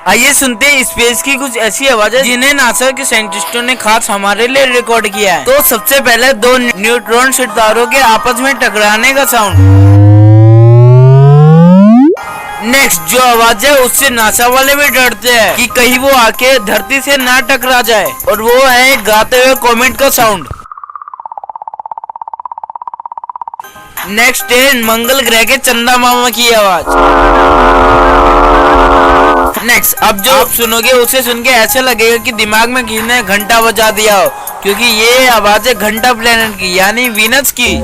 आइए सुनते हैं स्पेस की कुछ ऐसी आवाजें जिन्हें नासा के साइंटिस्टों ने खास हमारे लिए रिकॉर्ड किया है। तो सबसे पहले दो न्यूट्रॉन सितारों के आपस में टकराने का साउंड। नेक्स्ट जो आवाज है उससे नासा वाले भी डरते हैं कि कहीं वो आके धरती से ना टकरा जाए, और वो है गाते हुए कॉमेट का साउंड। नेक्स्ट है मंगल ग्रह के चंदा मामा की आवाज। नेक्स्ट अब जो आप सुनोगे उसे सुन के ऐसे लगेगा कि दिमाग में किसी ने घंटा बजा दिया हो, क्योंकि ये आवाज है घंटा प्लेनेट की यानी वीनस की।